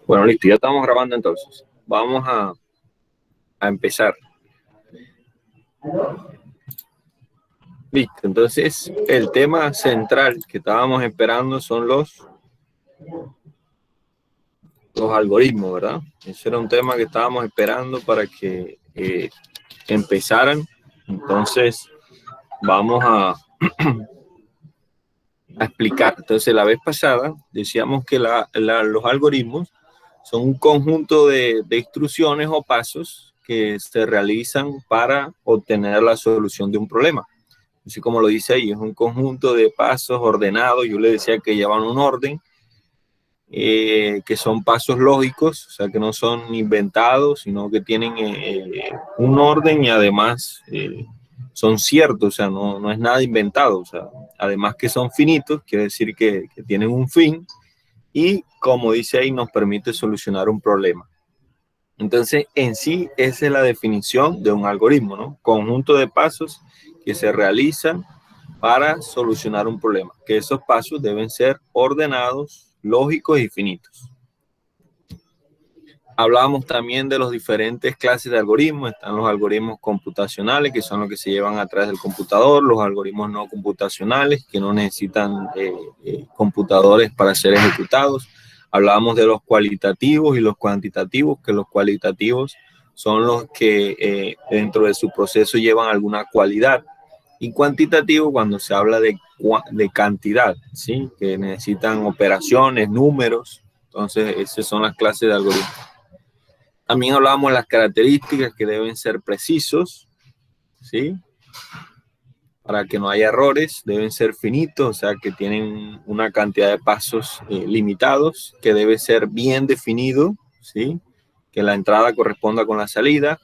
Bueno, listo, ya estamos grabando entonces. Vamos a empezar. Listo, entonces el tema central que estábamos esperando son los algoritmos, ¿verdad? Ese era un tema que estábamos esperando para que empezaran. Entonces vamos a explicar. Entonces la vez pasada decíamos que los algoritmos son un conjunto de instrucciones o pasos que se realizan para obtener la solución de un problema. Así como lo dice ahí, es un conjunto de pasos ordenados. Yo le decía que llevan un orden, que son pasos lógicos, o sea, que no son inventados, sino que tienen un orden y además son ciertos, o sea, no es nada inventado. O sea, además que son finitos, quiere decir que tienen un fin y, como dice ahí, nos permite solucionar un problema. Entonces, en sí, esa es la definición de un algoritmo, ¿no? Conjunto de pasos que se realizan para solucionar un problema, que esos pasos deben ser ordenados, lógicos y finitos. Hablábamos también de las diferentes clases de algoritmos. Están los algoritmos computacionales, que son los que se llevan a través del computador, los algoritmos no computacionales, que no necesitan computadores para ser ejecutados. Hablábamos de los cualitativos y los cuantitativos, que los cualitativos son los que dentro de su proceso llevan alguna cualidad. Y cuantitativo cuando se habla de cantidad, ¿sí? Que necesitan operaciones, números. Entonces, esas son las clases de algoritmos. También hablábamos de las características, que deben ser precisos, ¿sí? Para que no haya errores, deben ser finitos, o sea, que tienen una cantidad de pasos limitados, que debe ser bien definido, ¿sí? Que la entrada corresponda con la salida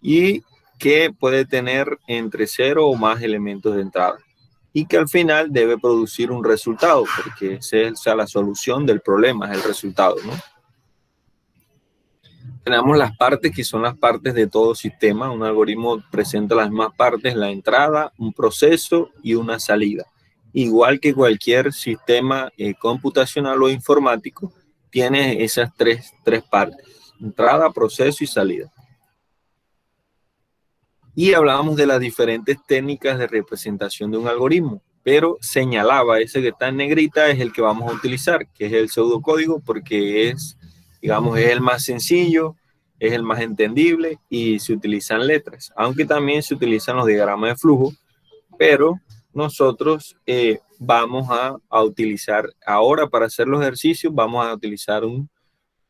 y que puede tener entre 0 o más elementos de entrada. Y que al final debe producir un resultado, porque esa es, o sea, la solución del problema, es el resultado, ¿no? Tenemos las partes, que son las partes de todo sistema. Un algoritmo presenta las mismas partes: la entrada, un proceso y una salida. Igual que cualquier sistema computacional o informático, tiene esas tres partes: entrada, proceso y salida. Y hablábamos de las diferentes técnicas de representación de un algoritmo, pero señalaba, ese que está en negrita es el que vamos a utilizar, que es el pseudocódigo, porque es, digamos, es el más sencillo, es el más entendible y se utilizan letras, aunque también se utilizan los diagramas de flujo, pero nosotros vamos a utilizar, ahora para hacer los ejercicios, vamos a utilizar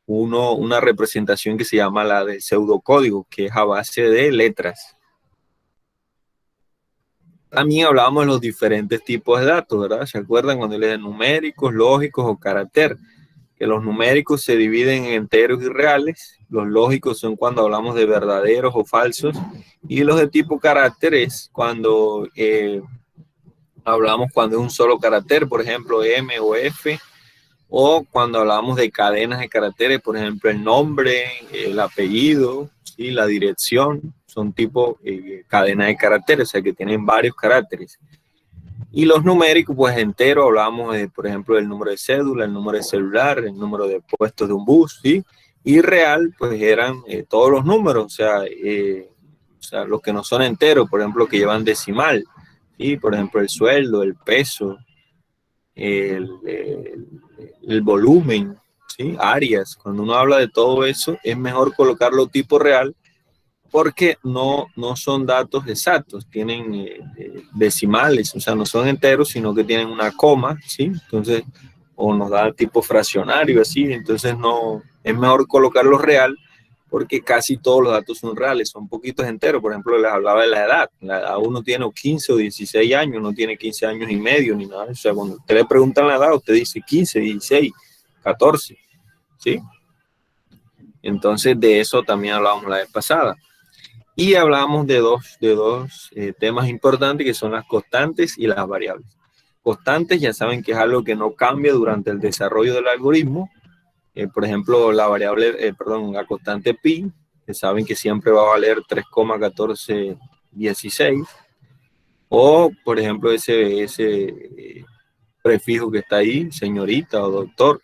una representación que se llama la del pseudocódigo, que es a base de letras. También hablábamos de los diferentes tipos de datos, ¿verdad? ¿Se acuerdan cuando les de numéricos, lógicos o carácter? Que los numéricos se dividen en enteros y reales, los lógicos son cuando hablamos de verdaderos o falsos, y los de tipo carácter es cuando hablamos cuando es un solo carácter, por ejemplo M o F, o cuando hablamos de cadenas de caracteres, por ejemplo el nombre, el apellido, ¿sí? La dirección, son tipo cadena de caracteres, o sea que tienen varios caracteres. Y los numéricos, pues entero, hablamos de, por ejemplo, del número de cédula, el número de celular, el número de puestos de un bus, ¿sí? Y real, pues eran todos los números, o sea, los que no son enteros, por ejemplo, que llevan decimal, ¿sí? Por ejemplo, el sueldo, el peso, el volumen, ¿sí? Áreas. Cuando uno habla de todo eso, es mejor colocarlo tipo real, porque no son datos exactos, tienen decimales, o sea, no son enteros, sino que tienen una coma, ¿sí? Entonces, o nos da tipo fraccionario, así, entonces no, es mejor colocarlo real, porque casi todos los datos son reales, son poquitos enteros. Por ejemplo, les hablaba de la edad. La edad uno tiene 15 o 16 años, no tiene 15 años y medio ni nada. O sea, cuando usted le preguntan la edad, usted dice 15, 16, 14, ¿sí? Entonces, de eso también hablábamos la vez pasada. Y hablamos de dos temas importantes, que son las constantes y las variables. Constantes, ya saben que es algo que no cambia durante el desarrollo del algoritmo. Por ejemplo, la la constante pi, que saben que siempre va a valer 3,1416. O, por ejemplo, ese prefijo que está ahí, señorita o doctor,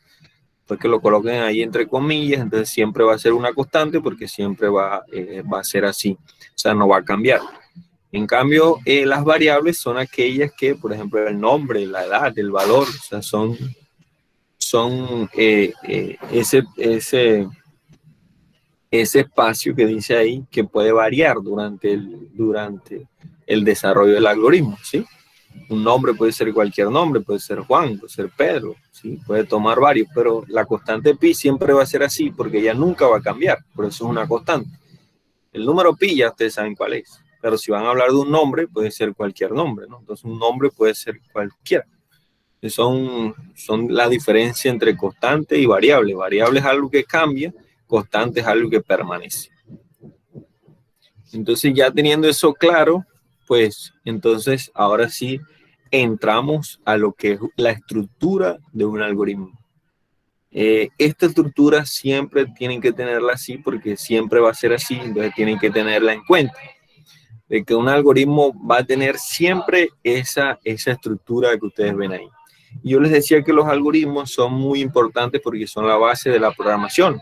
pues que lo coloquen ahí entre comillas, entonces siempre va a ser una constante porque siempre va a ser así, o sea, no va a cambiar. En cambio, las variables son aquellas que, por ejemplo, el nombre, la edad, el valor, o sea, son ese espacio que dice ahí que puede variar durante el desarrollo del algoritmo, ¿sí? Un nombre puede ser cualquier nombre, puede ser Juan, puede ser Pedro, ¿sí? Puede tomar varios, pero la constante pi siempre va a ser así porque ya nunca va a cambiar, por eso es una constante. El número pi ya ustedes saben cuál es, pero si van a hablar de un nombre, puede ser cualquier nombre, ¿no? Entonces un nombre puede ser cualquiera. Son la diferencia entre constante y variable. Variable es algo que cambia, constante es algo que permanece. Entonces ya teniendo eso claro, pues entonces ahora sí entramos a lo que es la estructura de un algoritmo. Esta estructura siempre tienen que tenerla así porque siempre va a ser así, entonces tienen que tenerla en cuenta. De que un algoritmo va a tener siempre esa estructura que ustedes ven ahí. Y yo les decía que los algoritmos son muy importantes porque son la base de la programación.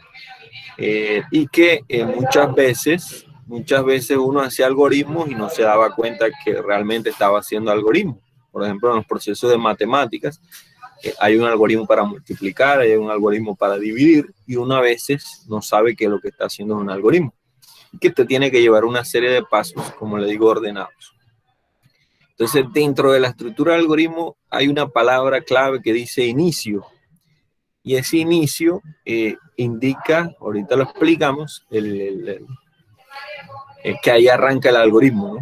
Y que muchas veces uno hacía algoritmos y no se daba cuenta que realmente estaba haciendo algoritmos. Por ejemplo, en los procesos de matemáticas, hay un algoritmo para multiplicar, hay un algoritmo para dividir, y uno a veces no sabe que lo que está haciendo es un algoritmo. Y que te tiene que llevar una serie de pasos, como le digo, ordenados. Entonces, dentro de la estructura del algoritmo hay una palabra clave que dice inicio. Y ese inicio indica, ahorita lo explicamos, que ahí arranca el algoritmo, ¿no?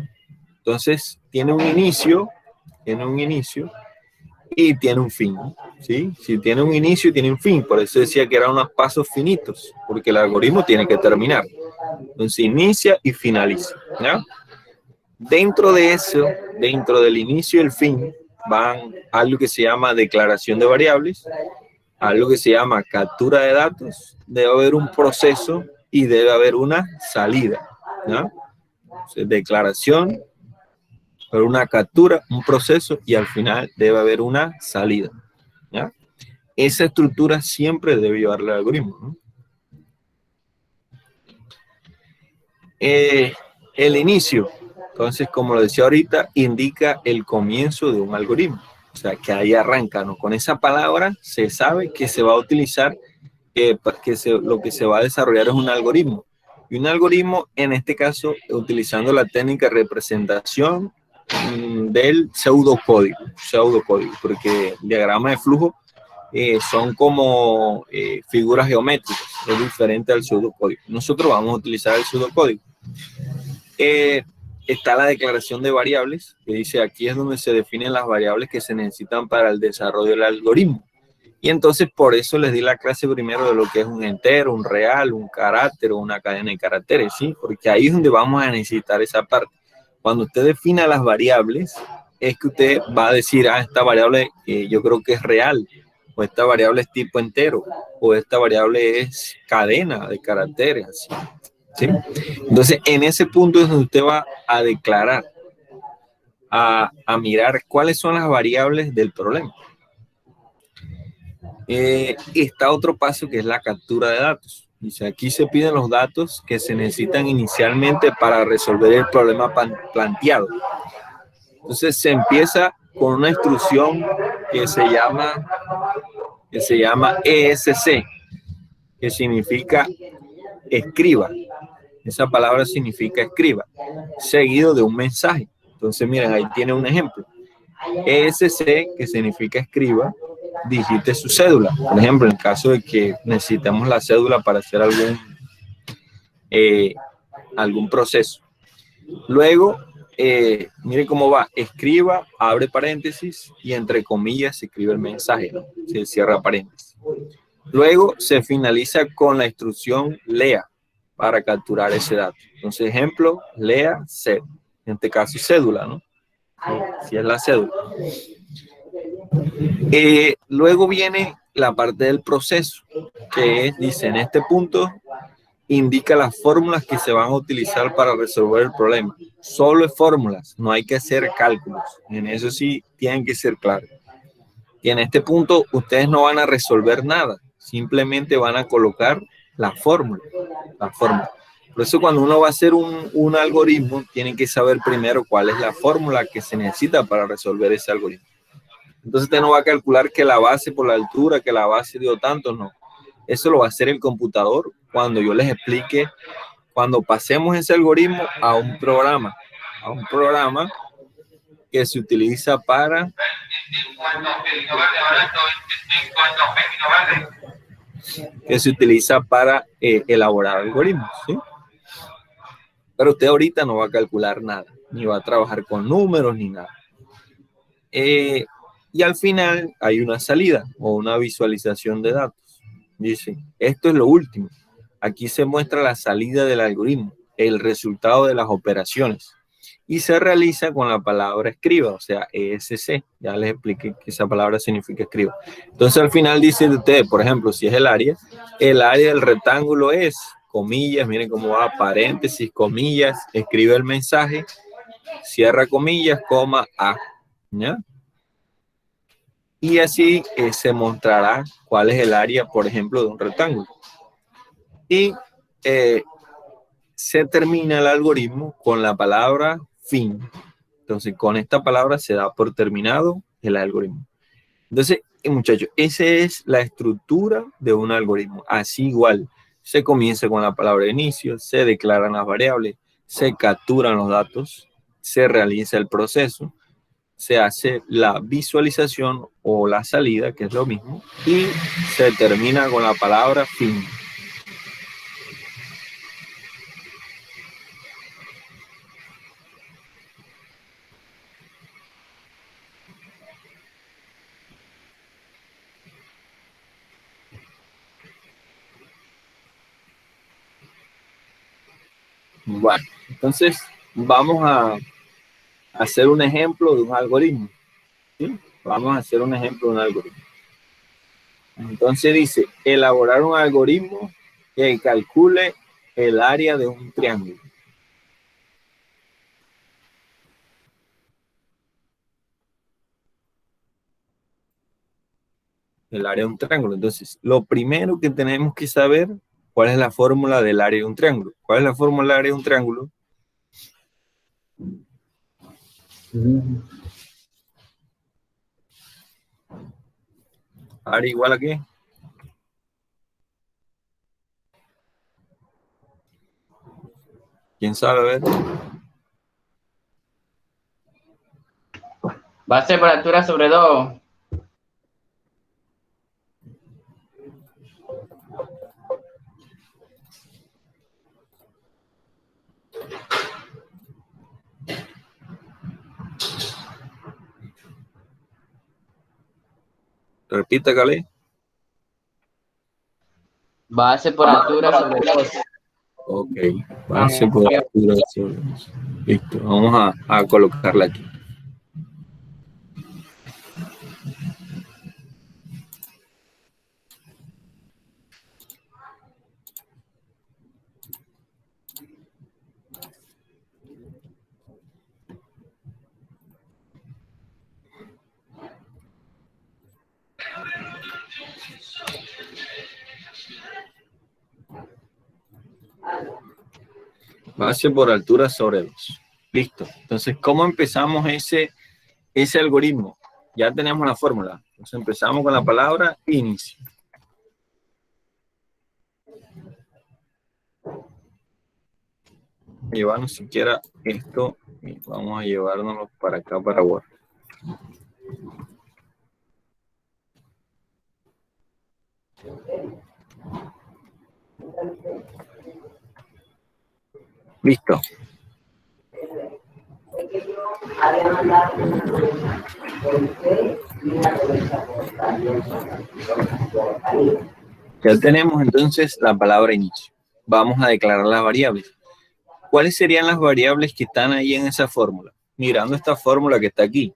Entonces, tiene un inicio y tiene un fin, ¿sí? Si tiene un inicio y tiene un fin, por eso decía que eran unos pasos finitos, porque el algoritmo tiene que terminar. Entonces, inicia y finaliza, ¿ya? Dentro de eso, dentro del inicio y el fin, van algo que se llama declaración de variables, algo que se llama captura de datos, debe haber un proceso y debe haber una salida, ¿no? Entonces, declaración, pero una captura, un proceso y al final debe haber una salida, ¿ya? Esa estructura siempre debe llevarle al algoritmo, ¿no? El inicio, entonces, como lo decía ahorita, indica el comienzo de un algoritmo. O sea, que ahí arranca, ¿no? Con esa palabra se sabe que se va a utilizar, lo que se va a desarrollar es un algoritmo. Y un algoritmo, en este caso, utilizando la técnica de representación del pseudocódigo, porque diagramas de flujo son como figuras geométricas, es diferente al pseudocódigo. Nosotros vamos a utilizar el pseudocódigo. Está la declaración de variables, que dice aquí es donde se definen las variables que se necesitan para el desarrollo del algoritmo. Y entonces por eso les di la clase primero de lo que es un entero, un real, un carácter o una cadena de caracteres, ¿sí? Porque ahí es donde vamos a necesitar esa parte. Cuando usted defina las variables, es que usted va a decir, esta variable yo creo que es real, o esta variable es tipo entero, o esta variable es cadena de caracteres, así. ¿Sí? Entonces, en ese punto es donde usted va a declarar, a mirar cuáles son las variables del problema. Está otro paso que es la captura de datos. Dice, aquí se piden los datos que se necesitan inicialmente para resolver el problema planteado. Entonces, se empieza con una instrucción que se llama ESC, que significa escriba. Esa palabra significa escriba, seguido de un mensaje. Entonces, miren, ahí tiene un ejemplo. ESC, que significa escriba, digite su cédula. Por ejemplo, en caso de que necesitemos la cédula para hacer eh, algún proceso. Luego, mire cómo va, escriba, abre paréntesis y entre comillas se escribe el mensaje, ¿no? Se cierra paréntesis. Luego se finaliza con la instrucción lea para capturar ese dato. Entonces, ejemplo, lea C. En este caso, cédula, ¿no? Si es la cédula. Luego viene la parte del proceso, que es, dice, en este punto indica las fórmulas que se van a utilizar para resolver el problema. Solo es fórmulas, no hay que hacer cálculos. En eso sí tienen que ser claros. Y en este punto ustedes no van a resolver nada, simplemente van a colocar la fórmula. La fórmula. Por eso cuando uno va a hacer un algoritmo, tienen que saber primero cuál es la fórmula que se necesita para resolver ese algoritmo. Entonces usted no va a calcular que la base por la altura, que la base dio tanto, no. Eso lo va a hacer el computador cuando yo les explique, cuando pasemos ese algoritmo a un programa que se utiliza para elaborar algoritmos, ¿sí? Pero usted ahorita no va a calcular nada, ni va a trabajar con números, ni nada. Y al final hay una salida o una visualización de datos. Dice, esto es lo último. Aquí se muestra la salida del algoritmo, el resultado de las operaciones. Y se realiza con la palabra escriba, o sea, ESC. Ya les expliqué que esa palabra significa escriba. Entonces al final dice de ustedes, por ejemplo, si es el área del rectángulo es, comillas, miren cómo va, paréntesis, comillas, escribe el mensaje, cierra comillas, coma, A. ¿Ya? Y así se mostrará cuál es el área, por ejemplo, de un rectángulo. Y se termina el algoritmo con la palabra fin. Entonces, con esta palabra se da por terminado el algoritmo. Entonces, muchachos, esa es la estructura de un algoritmo. Así igual, se comienza con la palabra de inicio, se declaran las variables, se capturan los datos, se realiza el proceso, se hace la visualización o la salida, que es lo mismo, y se termina con la palabra fin. Bueno, entonces vamos a hacer un ejemplo de un algoritmo. ¿Sí? Vamos a hacer un ejemplo de un algoritmo. Entonces dice, elaborar un algoritmo que calcule el área de un triángulo. El área de un triángulo. Entonces, lo primero que tenemos que saber, ¿cuál es la fórmula del área de un triángulo? ¿Cuál es la fórmula del área de un triángulo? ¿Área igual a qué? ¿Quién sabe? A ver. Base por altura sobre 2. Repita, Calé. Base por altura sobre 2. Ok, base por altura sobre 2. Listo, vamos a colocarla aquí. Base por altura sobre 2. Listo. Entonces, ¿cómo empezamos ese algoritmo? Ya tenemos la fórmula. Entonces, empezamos con la palabra inicio. Llevarnos siquiera esto y vamos a llevárnoslo para acá, para Word. Listo. Ya tenemos entonces la palabra inicio. Vamos a declarar las variables. ¿Cuáles serían las variables que están ahí en esa fórmula? Mirando esta fórmula que está aquí.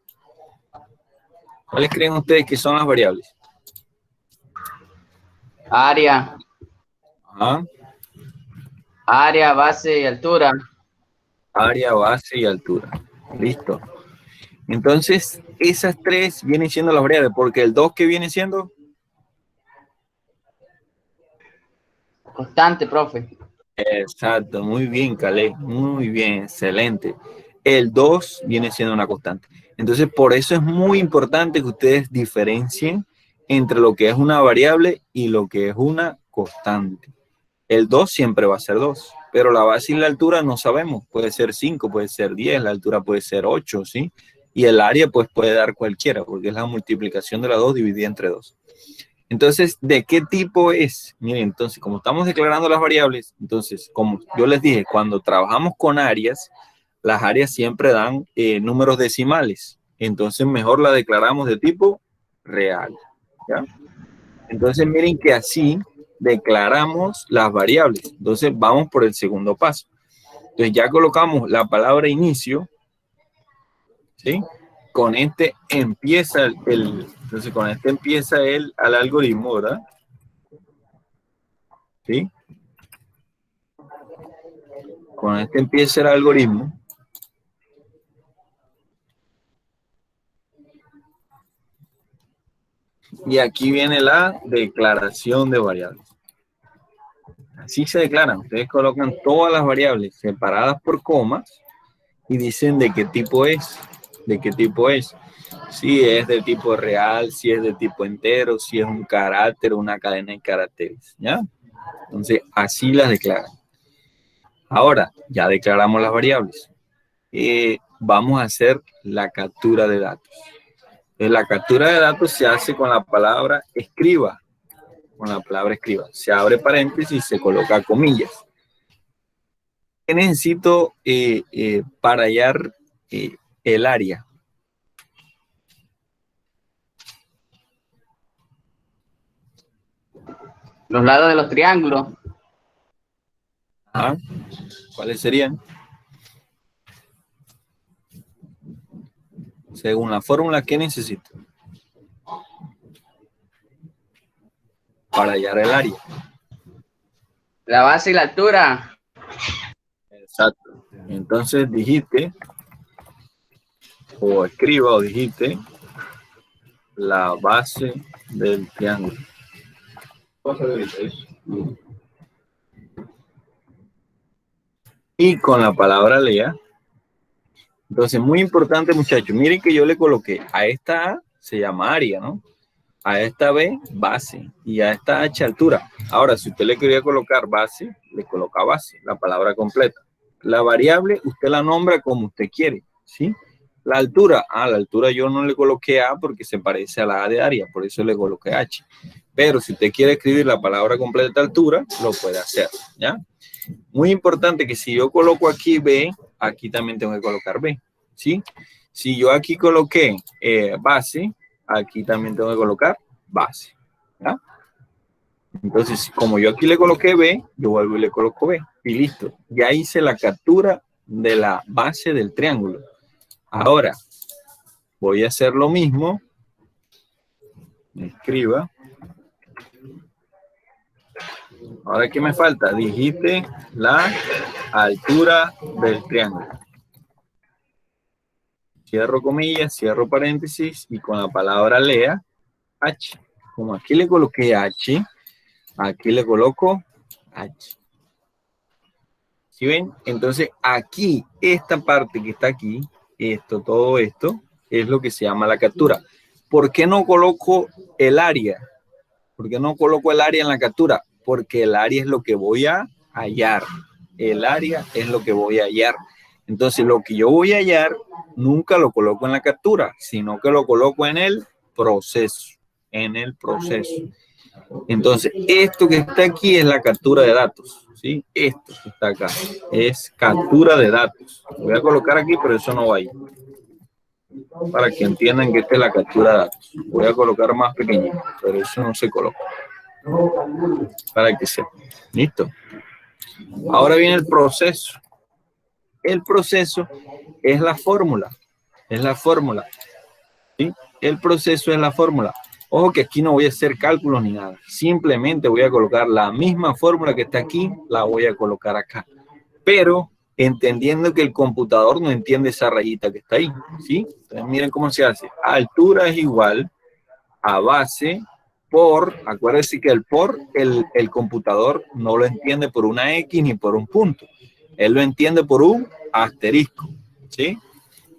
¿Cuáles creen ustedes que son las variables? Área. Ajá. Área, base y altura. Área, base y altura. Listo. Entonces, esas tres vienen siendo las variables, porque el 2 que viene siendo... Constante, profe. Exacto, muy bien, Caleb, muy bien, excelente. El 2 viene siendo una constante. Entonces, por eso es muy importante que ustedes diferencien entre lo que es una variable y lo que es una constante. El 2 siempre va a ser 2, pero la base y la altura no sabemos. Puede ser 5, puede ser 10, la altura puede ser 8, ¿sí? Y el área pues puede dar cualquiera, porque es la multiplicación de las 2 dividida entre 2. Entonces, ¿de qué tipo es? Miren, entonces, como estamos declarando las variables, entonces, como yo les dije, cuando trabajamos con áreas, las áreas siempre dan números decimales. Entonces, mejor la declaramos de tipo real, ¿ya? Entonces, miren que así declaramos las variables. Entonces, vamos por el segundo paso. Entonces, ya colocamos la palabra inicio, ¿sí? Con este empieza entonces con este empieza el algoritmo, ¿verdad? ¿Sí? Con este empieza el algoritmo. Y aquí viene la declaración de variables. Así se declaran. Ustedes colocan todas las variables separadas por comas y dicen de qué tipo es. De qué tipo es. Si es de tipo real, si es de tipo entero, si es un carácter o una cadena de caracteres. ¿Ya? Entonces, así las declaran. Ahora, ya declaramos las variables. Vamos a hacer la captura de datos. Entonces, la captura de datos se hace con la palabra escriba. Con la palabra escriba. Se abre paréntesis y se coloca comillas. ¿Qué necesito para hallar el área? Los lados de los triángulos. ¿Ah? ¿Cuáles serían? Según la fórmula, ¿qué necesito para hallar el área? La base y la altura. Exacto. Entonces dijiste, o escriba, o dijiste, la base del triángulo. Y con la palabra lea. Entonces, muy importante, muchachos. Miren que yo le coloqué a esta A, se llama área, ¿no? A esta B, base. Y a esta H, altura. Ahora, si usted le quería colocar base, le coloca base, la palabra completa. La variable, usted la nombra como usted quiere, ¿sí? La altura, la altura yo no le coloqué A porque se parece a la A de área, por eso le coloqué H. Pero si usted quiere escribir la palabra completa altura, lo puede hacer, ¿ya? Muy importante que si yo coloco aquí B, aquí también tengo que colocar B, ¿sí? Si yo aquí coloqué base, aquí también tengo que colocar base, ¿ya? Entonces, como yo aquí le coloqué B, yo vuelvo y le coloco B, y listo. Ya hice la captura de la base del triángulo. Ahora, voy a hacer lo mismo. Escriba. Ahora, ¿qué me falta? Dijiste la altura del triángulo. Cierro comillas, cierro paréntesis y con la palabra lea, H. Como aquí le coloqué H, aquí le coloco H. ¿Sí ven? Entonces aquí, esta parte que está aquí, esto, todo esto, es lo que se llama la captura. ¿Por qué no coloco el área? ¿Por qué no coloco el área en la captura? Porque el área es lo que voy a hallar. El área es lo que voy a hallar. Entonces, lo que yo voy a hallar, nunca lo coloco en la captura, sino que lo coloco en el proceso. en el proceso. Entonces, esto que está aquí es la captura de datos, ¿sí? Esto que está acá es captura de datos. Voy a colocar aquí, pero eso no va ahí. Para que entiendan que esta es la captura de datos. Voy a colocar más pequeñito, pero eso no se coloca. Para que sepan. ¿Listo? Ahora viene el proceso. El proceso es la fórmula. Es la fórmula. ¿Sí? El proceso es la fórmula. Ojo que aquí no voy a hacer cálculos ni nada. Simplemente voy a colocar la misma fórmula que está aquí, la voy a colocar acá. Pero entendiendo que el computador no entiende esa rayita que está ahí. ¿Sí? Entonces miren cómo se hace. Altura es igual a base por, acuérdense que el computador no lo entiende por una X ni por un punto. Él lo entiende por un asterisco. ¿Sí?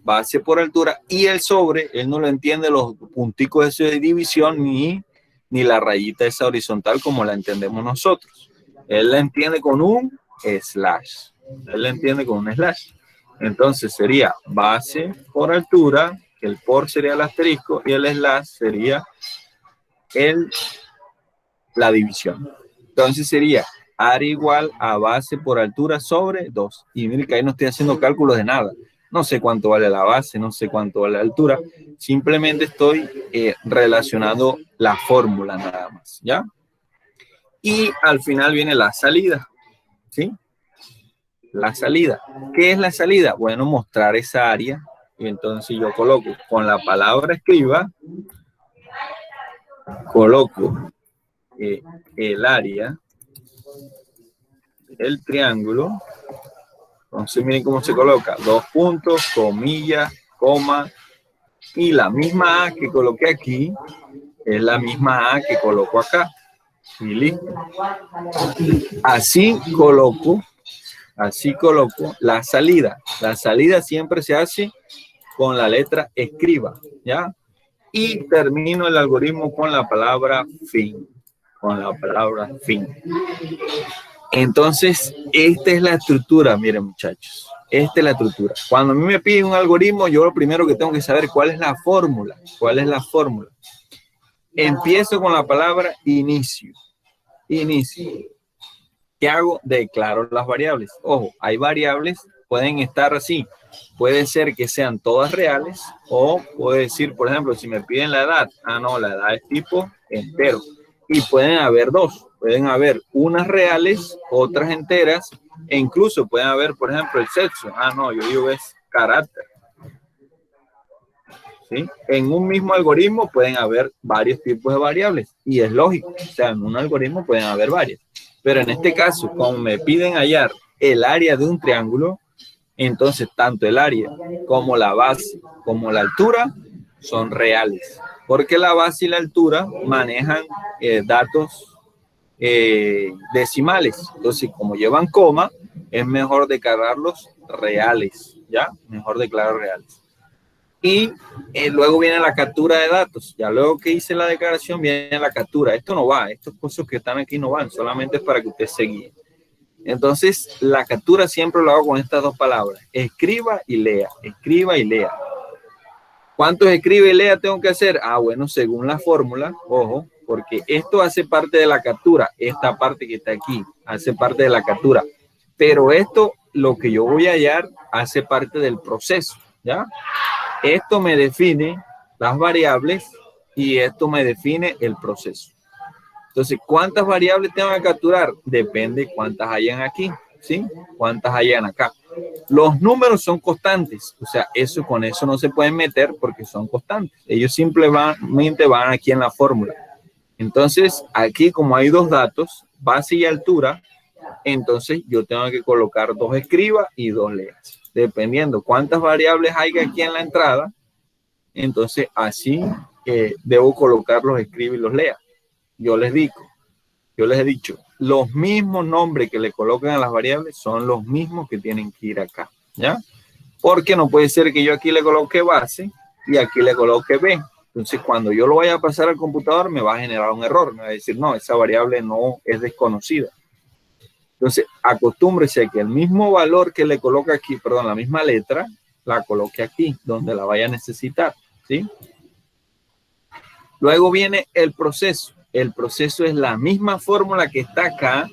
Base por altura, y el sobre, él no lo entiende los punticos de división ni la rayita esa horizontal como la entendemos nosotros. Él la entiende con un slash. Él la entiende con un slash. Entonces sería base por altura, que el por sería el asterisco y el slash sería la división. Entonces sería área igual a base por altura sobre 2. Y miren que ahí no estoy haciendo cálculos de nada. No sé cuánto vale la base, no sé cuánto vale la altura. Simplemente estoy relacionando la fórmula nada más, ¿ya? Y al final viene la salida, ¿sí? La salida. ¿Qué es la salida? Bueno, mostrar esa área. Y entonces yo coloco con la palabra escriba, coloco el área, el triángulo. Entonces miren cómo se coloca, 2 puntos, comillas, coma, y la misma A que coloqué aquí es la misma A que coloco acá. Y listo. Así coloco la salida. La salida siempre se hace con la letra escriba, ¿ya? Y termino el algoritmo con la palabra fin. Con la palabra fin. Entonces, esta es la estructura, miren muchachos, esta es la estructura. Cuando a mí me piden un algoritmo, yo lo primero que tengo que saber cuál es la fórmula. ¿Cuál es la fórmula? Empiezo con la palabra inicio. Inicio. ¿Qué hago? Declaro las variables. Ojo, hay variables, pueden estar así. Puede ser que sean todas reales o puede decir, por ejemplo, si me piden la edad. Ah, no, la edad es tipo entero. Y pueden haber dos. Pueden haber unas reales, otras enteras, e incluso pueden haber, por ejemplo, el sexo. Ah, no, yo digo es carácter. ¿Sí? En un mismo algoritmo pueden haber varios tipos de variables y es lógico. O sea, en un algoritmo pueden haber varias. Pero en este caso, como me piden hallar el área de un triángulo, entonces tanto el área como la base como la altura son reales. Porque la base y la altura manejan datos decimales. Entonces, como llevan coma, es mejor declararlos reales, ¿ya? Mejor declarar reales. Y luego viene la captura de datos. Ya luego que hice la declaración, viene la captura. Esto no va, estos cosas que están aquí no van, solamente es para que usted se guíe. Entonces, la captura siempre lo hago con estas dos palabras. Escriba y lea, escriba y lea. ¿Cuántos escribe y lea tengo que hacer? Ah, bueno, según la fórmula, ojo, porque esto hace parte de la captura, esta parte que está aquí, hace parte de la captura. Pero esto, lo que yo voy a hallar, hace parte del proceso, ¿ya? Esto me define las variables y esto me define el proceso. Entonces, ¿cuántas variables tengo que capturar? Depende cuántas hayan aquí, ¿sí? Cuántas hayan acá. Los números son constantes, o sea, eso con eso no se pueden meter porque son constantes. Ellos simplemente van aquí en la fórmula. Entonces, aquí como hay dos datos, base y altura, entonces yo tengo que colocar dos escribas y dos leas. Dependiendo cuántas variables hay aquí en la entrada, entonces así debo colocar los escriba y los lea. Yo les he dicho, los mismos nombres que le colocan a las variables son los mismos que tienen que ir acá, ¿ya? Porque no puede ser que yo aquí le coloque base y aquí le coloque B. Entonces, cuando yo lo vaya a pasar al computador, me va a generar un error. Me va a decir, no, esa variable no es desconocida. Entonces, acostúmbrese a que el mismo valor que le coloca aquí, perdón, la misma letra, la coloque aquí, donde la vaya a necesitar, ¿sí? Luego viene el proceso. El proceso es la misma fórmula que está acá,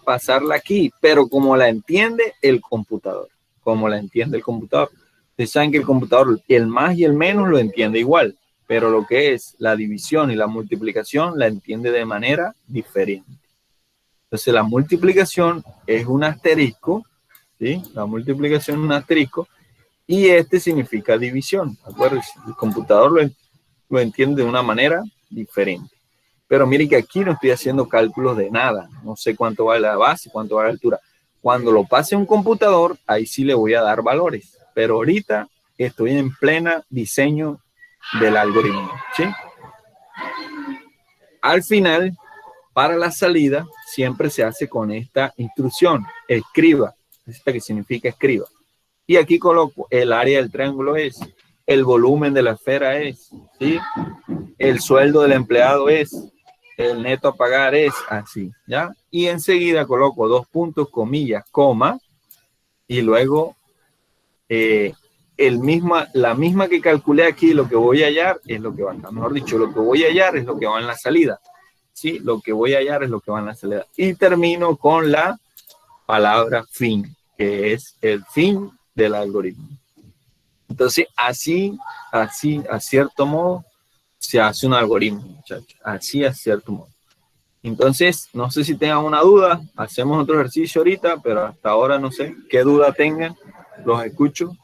pasarla aquí, pero como la entiende el computador. Ustedes saben que el computador, el más y el menos lo entiende igual, pero lo que es la división y la multiplicación la entiende de manera diferente. Entonces la multiplicación es un asterisco, ¿sí? La multiplicación es un asterisco y este significa división. Acuérdense, el computador lo entiende de una manera diferente. Pero miren que aquí no estoy haciendo cálculos de nada. No sé cuánto vale la base, cuánto vale la altura. Cuando lo pase a un computador, ahí sí le voy a dar valores. Pero ahorita estoy en plena diseño del algoritmo, ¿sí? Al final, para la salida, siempre se hace con esta instrucción. Escriba. Esta que significa escriba. Y aquí coloco el área del triángulo es, el volumen de la esfera es, ¿sí? El sueldo del empleado es, el neto a pagar es así, ¿ya? Y enseguida coloco 2 puntos, comillas, coma, y luego la misma que calculé aquí, lo que voy a hallar es lo que va acá. Mejor dicho, lo que voy a hallar es lo que va en la salida, ¿sí? Lo que voy a hallar es lo que va en la salida. Y termino con la palabra fin, que es el fin del algoritmo. Entonces, así, a cierto modo, se hace un algoritmo, muchachos. Así, a cierto modo. Entonces, no sé si tengan una duda. Hacemos otro ejercicio ahorita, pero hasta ahora no sé qué duda tengan. Los escucho.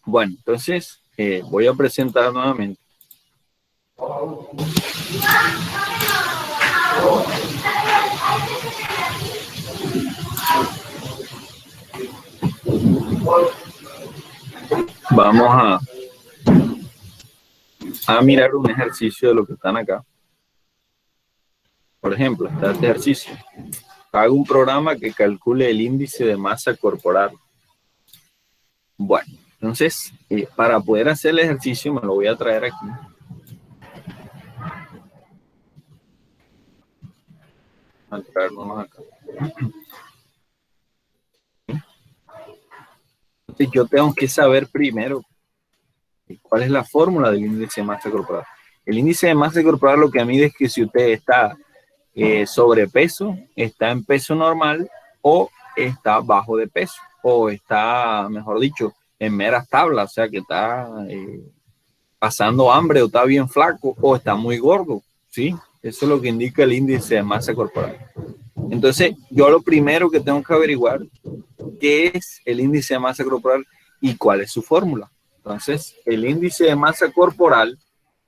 Bueno, entonces voy a presentar nuevamente. Vamos a mirar un ejercicio de lo que están acá. Por ejemplo, está este ejercicio. Hago un programa que calcule el índice de masa corporal. Bueno, entonces, para poder hacer el ejercicio, me lo voy a traer aquí. A traernos acá. Entonces, yo tengo que saber primero cuál es la fórmula del índice de masa corporal. El índice de masa corporal lo que mide es que si usted está sobrepeso, está en peso normal o está bajo de peso o está, mejor dicho, en meras tablas, o sea que está pasando hambre o está bien flaco o está muy gordo, ¿sí? Eso es lo que indica el índice de masa corporal. Entonces, yo lo primero que tengo que averiguar qué es el índice de masa corporal y cuál es su fórmula. Entonces, el índice de masa corporal,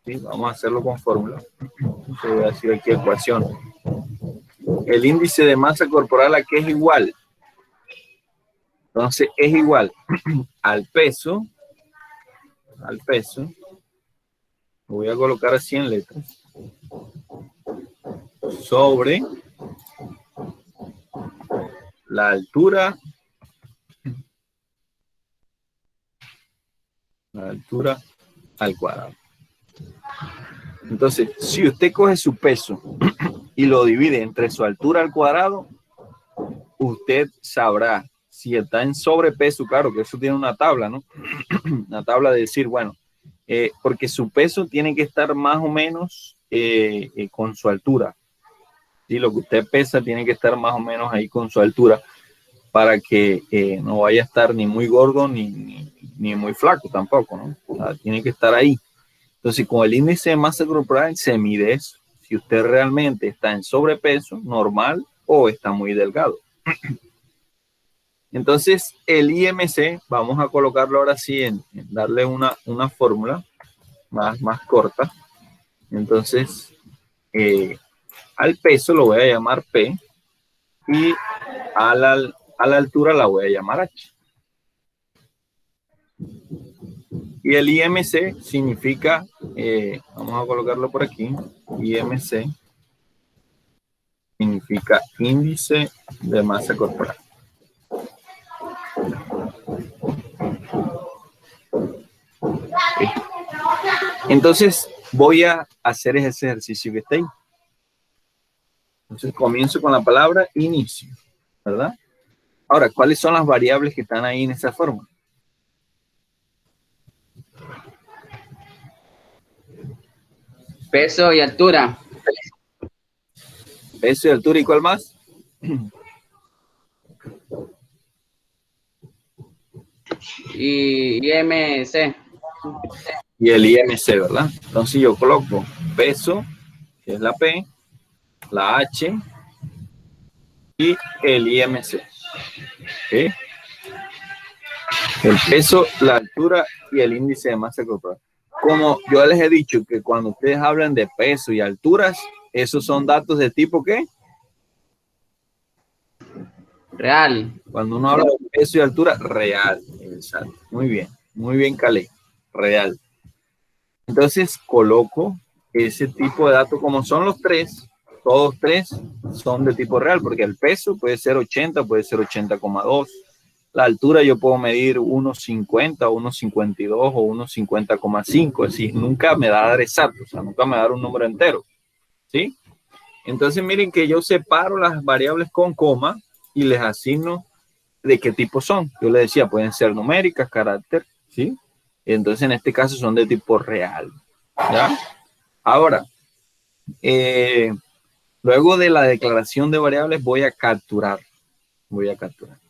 ¿sí? Vamos a hacerlo con fórmula. Voy a decir aquí ecuación. El índice de masa corporal, ¿a qué es igual? Entonces, es igual al peso, voy a colocar así en letras, sobre la altura al cuadrado. Entonces, si usted coge su peso y lo divide entre su altura al cuadrado, usted sabrá si está en sobrepeso. Claro que eso tiene una tabla, ¿no? Una tabla de decir, bueno, porque su peso tiene que estar más o menos con su altura. ¿Sí? Lo que usted pesa tiene que estar más o menos ahí con su altura para que no vaya a estar ni muy gordo ni ni muy flaco tampoco, ¿no? O sea, tiene que estar ahí. Entonces, con el índice de masa corporal se mide eso. Si usted realmente está en sobrepeso normal o está muy delgado. Entonces, el IMC, vamos a colocarlo ahora sí en darle una fórmula más corta. Entonces, al peso lo voy a llamar P y a la altura la voy a llamar H. Y el IMC significa, vamos a colocarlo por aquí, IMC significa índice de masa corporal. Entonces voy a hacer ese ejercicio que está ahí. Entonces comienzo con la palabra inicio, ¿verdad? Ahora, ¿cuáles son las variables que están ahí en esa fórmula? Peso y altura. Peso y altura, ¿y cuál más? Y IMC. Y el IMC, ¿verdad? Entonces yo coloco peso, que es la P, la H y el IMC. ¿Okay? El peso, la altura y el índice de masa corporal. Como yo les he dicho que cuando ustedes hablan de peso y alturas, esos son datos de tipo ¿qué? Real. Cuando uno habla de peso y altura, real. Exacto. Muy bien, Cale. Real. Entonces coloco ese tipo de datos como son los tres. Todos tres son de tipo real, porque el peso puede ser 80, puede ser 80,2. La altura yo puedo medir 1,50, 1,52 o 1,50,5. Es decir, nunca me da a dar exacto, o sea, nunca me da a dar un número entero. ¿Sí? Entonces miren que yo separo las variables con coma y les asigno de qué tipo son. Yo les decía, pueden ser numéricas, carácter, ¿sí? Entonces en este caso son de tipo real. ¿Ya? Ahora, luego de la declaración de variables voy a capturar.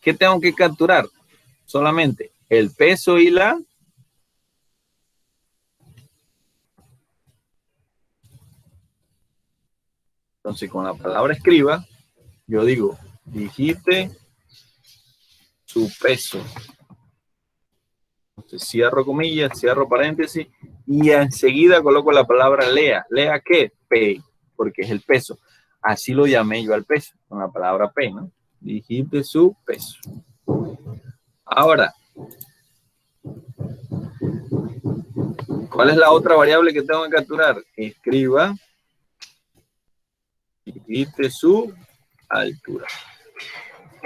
¿Qué tengo que capturar? Solamente el peso y la... Entonces con la palabra escriba, yo digo, digite su peso. Entonces cierro comillas, cierro paréntesis y enseguida coloco la palabra lea. ¿Lea qué? P, porque es el peso. Así lo llamé yo al peso, con la palabra P, ¿no? Digite su peso. Ahora, ¿cuál es la otra variable que tengo que capturar? Escriba, digite su altura.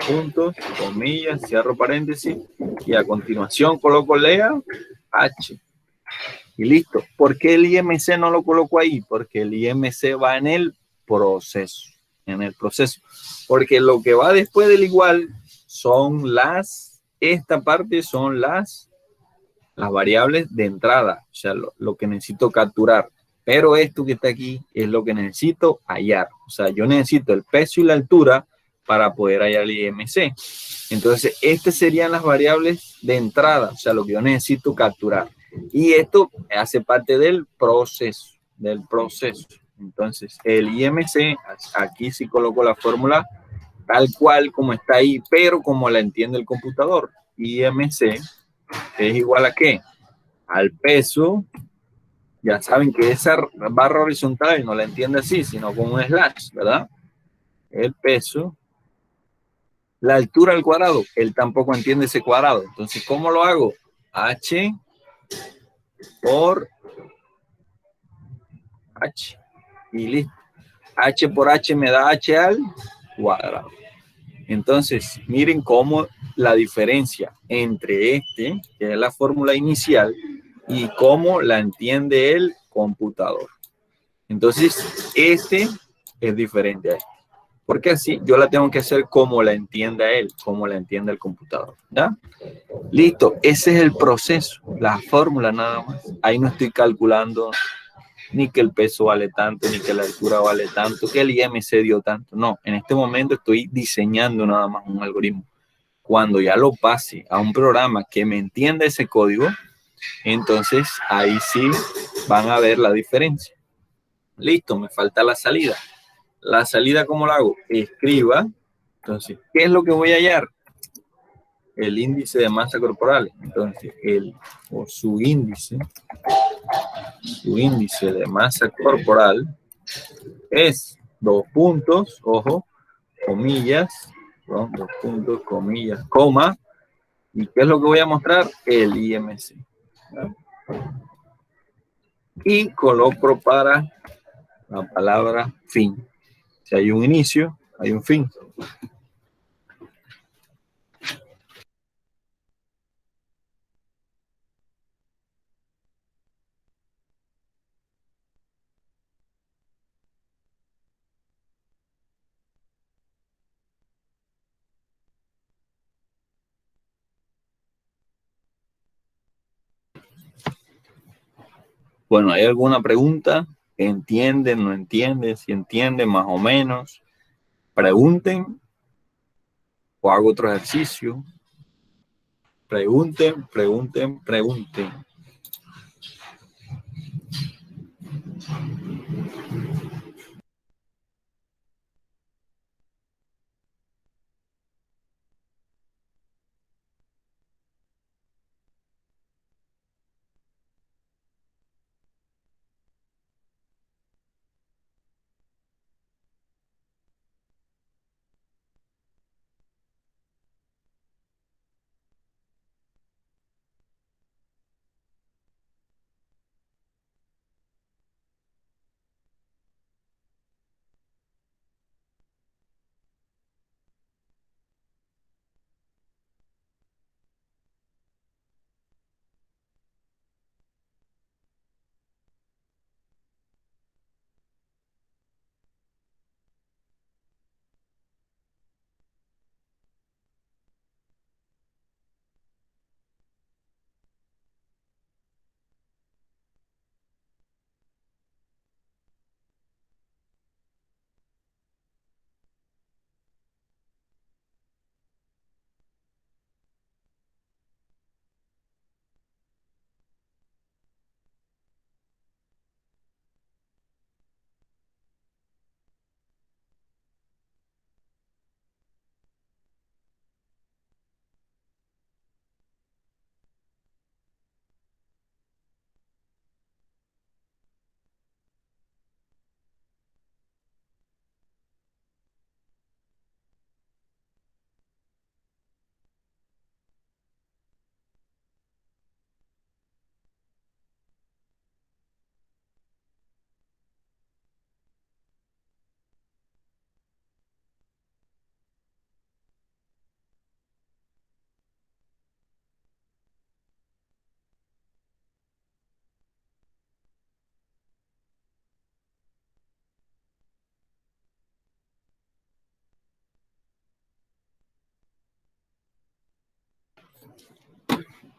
Puntos, comillas, cierro paréntesis y a continuación coloco lea H. Y listo. ¿Por qué el IMC no lo coloco ahí? Porque el IMC va en el proceso. Porque lo que va después del igual son esta parte son las variables de entrada. O sea, lo que necesito capturar. Pero esto que está aquí es lo que necesito hallar. O sea, yo necesito el peso y la altura para poder hallar el IMC. Entonces, estas serían las variables de entrada. O sea, lo que yo necesito capturar. Y esto hace parte del proceso. Entonces, el IMC, aquí sí coloco la fórmula tal cual como está ahí, pero como la entiende el computador. IMC es igual a ¿qué? Al peso. Ya saben que esa barra horizontal no la entiende así, sino con un slash, ¿verdad? El peso. La altura al cuadrado, él tampoco entiende ese cuadrado. Entonces, ¿cómo lo hago? H por H. Y listo. H por H me da H al cuadrado. Entonces, miren cómo la diferencia entre que es la fórmula inicial, y cómo la entiende el computador. Entonces, es diferente a este. Porque así yo la tengo que hacer como la entienda él, como la entiende el computador. ¿Ya? Listo, ese es el proceso, la fórmula nada más. Ahí no estoy calculando ni que el peso vale tanto, ni que la altura vale tanto, que el IMC dio tanto. No, en este momento estoy diseñando nada más un algoritmo. Cuando ya lo pase a un programa que me entienda ese código, entonces ahí sí van a ver la diferencia. Listo, me falta la salida. La salida, ¿cómo la hago? Escriba. Entonces, ¿qué es lo que voy a hallar? El índice de masa corporal. Entonces, su índice de masa corporal es 2 puntos, ojo, comillas, ¿no? 2 puntos, comillas, coma. ¿Y qué es lo que voy a mostrar? El IMC. ¿No? Y coloco para la palabra fin. Si hay un inicio, hay un fin. Bueno, ¿hay alguna pregunta? ¿Entienden, no entienden? Si entienden, más o menos. Pregunten o hago otro ejercicio. Pregunten, pregunten, pregunten.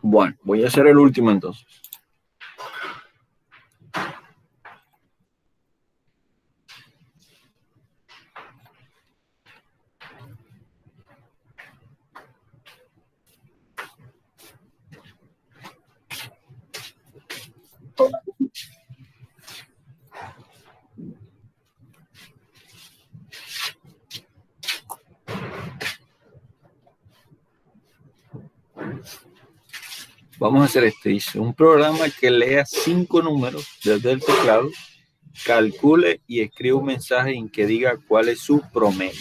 Bueno, voy a hacer el último entonces. Vamos a hacer este. Dice, un programa que lea 5 números desde el teclado, calcule y escriba un mensaje en que diga cuál es su promedio.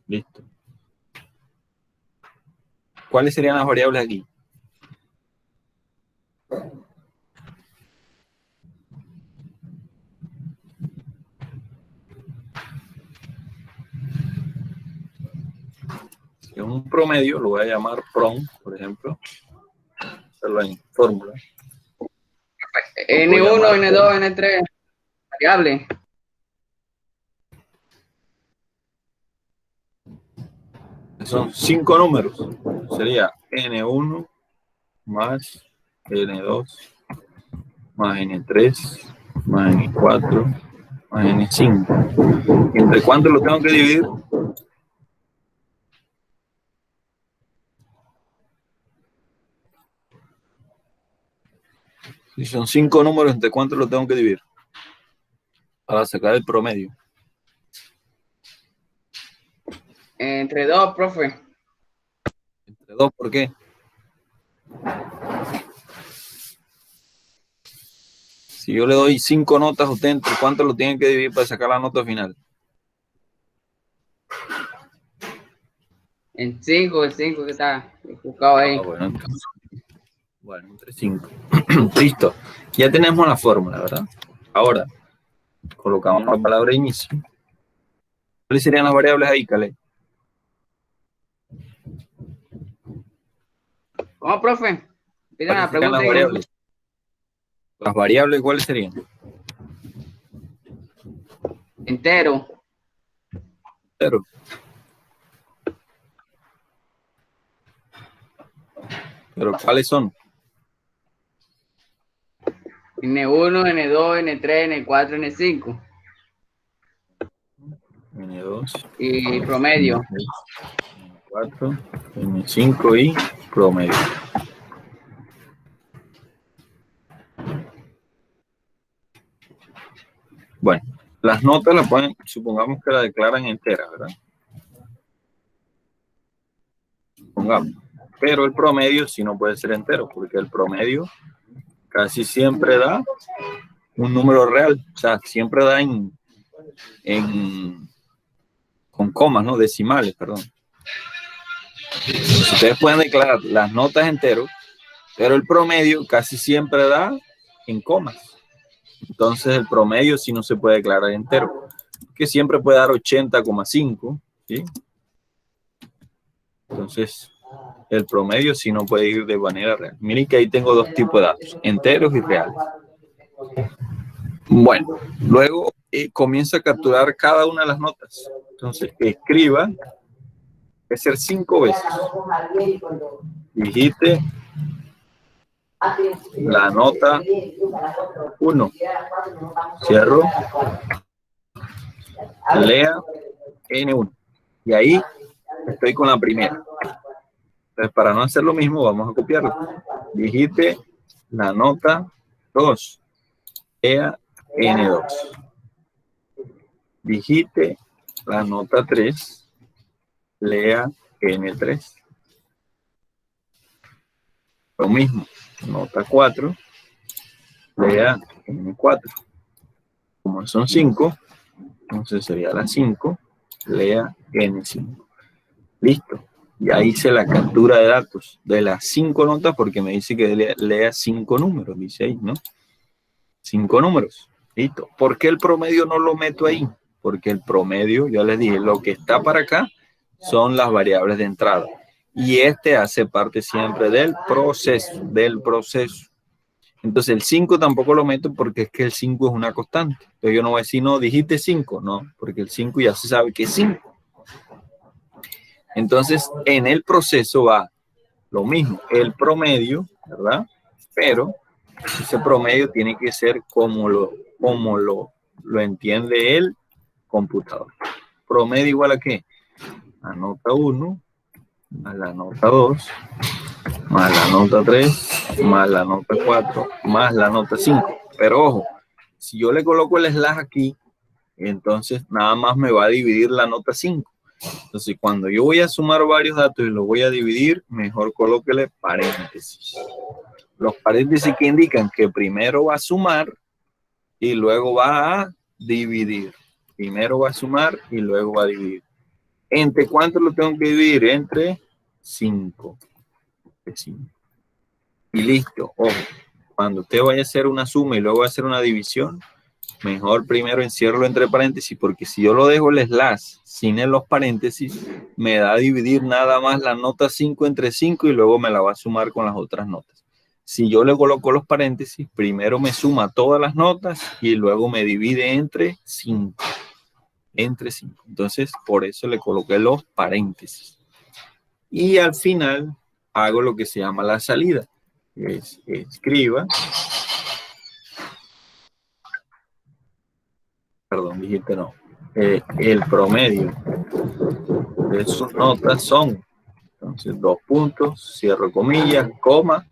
Listo. ¿Cuáles serían las variables aquí? Si es un promedio, lo voy a llamar prom, por ejemplo. Hacerlo en fórmula. N1, N2, N3, variable. Son 5 números. Sería N1 más N2 más N3 más N4 más n5. ¿Entre cuánto lo tengo que dividir? Si son 5 números, ¿entre cuánto lo tengo que dividir? Para sacar el promedio. Entre 2, profe. Entre 2, ¿por qué? Si yo le doy 5 notas a usted, ¿entre cuánto lo tienen que dividir para sacar la nota final? En 5, el 5 que está buscado ahí. Bueno, entre 5. Listo. Ya tenemos la fórmula, ¿verdad? Ahora, colocamos la palabra inicio. ¿Cuáles serían las variables ahí, Caleb? ¿Cómo, profe? Pida ¿Cuáles una serían pregunta las ahí. variables? Las variables, ¿cuáles serían? Entero. Cero. ¿Pero cuáles son? N1, N2, N3, N4, N5. N2, Y promedio. N4, N5 y promedio. Bueno, las notas las pueden, supongamos que la declaran entera, ¿verdad? Supongamos. Pero el promedio sí no puede ser entero, porque el promedio casi siempre da un número real, o sea, siempre da con comas, ¿no? Decimales, perdón. Ustedes pueden declarar las notas enteros, pero el promedio casi siempre da en comas. Entonces el promedio sí no se puede declarar entero, que siempre puede dar 80,5, ¿sí? Entonces el promedio sí no puede ir de manera real. Miren que ahí tengo dos tipos de datos, enteros y reales. Bueno, luego comienza a capturar cada una de las notas. Entonces escriba, es ser 5 veces. Digite la nota 1. Cierro. Lea N1. Y ahí estoy con la primera. Entonces, para no hacer lo mismo, vamos a copiarlo. Digite la nota 2. Lea N2. Digite la nota 3. Lea N3. Lo mismo. Nota 4. Lea N4. Como son 5, entonces sería la 5. Lea N5. Listo. Ya hice la captura de datos de las 5 notas porque me dice que lea 5 números, dice ahí, ¿no? 5 números. Listo. ¿Por qué el promedio no lo meto ahí? Porque el promedio, ya les dije, lo que está para acá son las variables de entrada. Y este hace parte siempre del proceso, Entonces el 5 tampoco lo meto porque es que el 5 es una constante. Entonces yo no voy a decir, no, dijiste 5, no, porque el 5 ya se sabe que es 5. Entonces, en el proceso va lo mismo, el promedio, ¿verdad? Pero ese promedio tiene que ser como lo entiende el computador. Promedio igual a ¿qué? La nota 1, más la nota 2, más la nota 3, más la nota 4, más la nota 5. Pero ojo, si yo le coloco el slash aquí, entonces nada más me va a dividir la nota 5. Entonces, cuando yo voy a sumar varios datos y los voy a dividir, mejor colóquele paréntesis. Los paréntesis que indican que primero va a sumar y luego va a dividir. Primero va a sumar y luego va a dividir. ¿Entre cuánto lo tengo que dividir? Entre 5. Y listo. Ojo, cuando usted vaya a hacer una suma y luego va a hacer una división, mejor primero encierro entre paréntesis, porque si yo lo dejo el slash sin en los paréntesis, me da a dividir nada más la nota 5 entre 5 y luego me la va a sumar con las otras notas. Si yo le coloco los paréntesis, primero me suma todas las notas y luego me divide entre 5. Entre 5. Entonces, por eso le coloqué los paréntesis. Y al final hago lo que se llama la salida. Escriba perdón, dijiste no, el promedio de sus notas son, entonces, 2 puntos, cierro comillas, coma,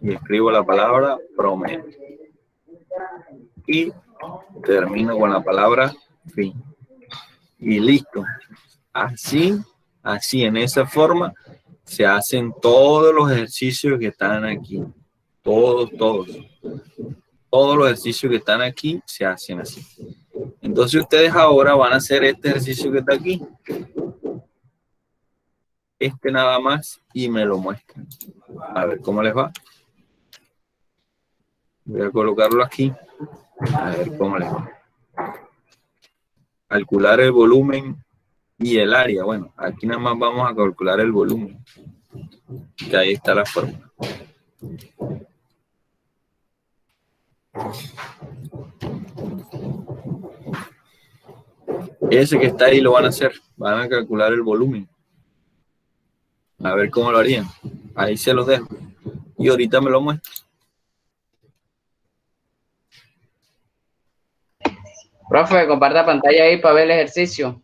y escribo la palabra promedio. Y termino con la palabra fin. Y listo. Así en esa forma, se hacen todos los ejercicios que están aquí. Todos los ejercicios que están aquí se hacen así. Entonces ustedes ahora van a hacer este ejercicio que está aquí. Este nada más y me lo muestran. A ver cómo les va. Voy a colocarlo aquí. A ver cómo les va. Calcular el volumen y el área. Bueno, aquí nada más vamos a calcular el volumen. Que ahí está la fórmula. Ese que está ahí lo van a hacer. Van a calcular el volumen. A ver cómo lo harían. Ahí se los dejo. Y ahorita me lo muestro. Profe, comparta pantalla ahí para ver el ejercicio.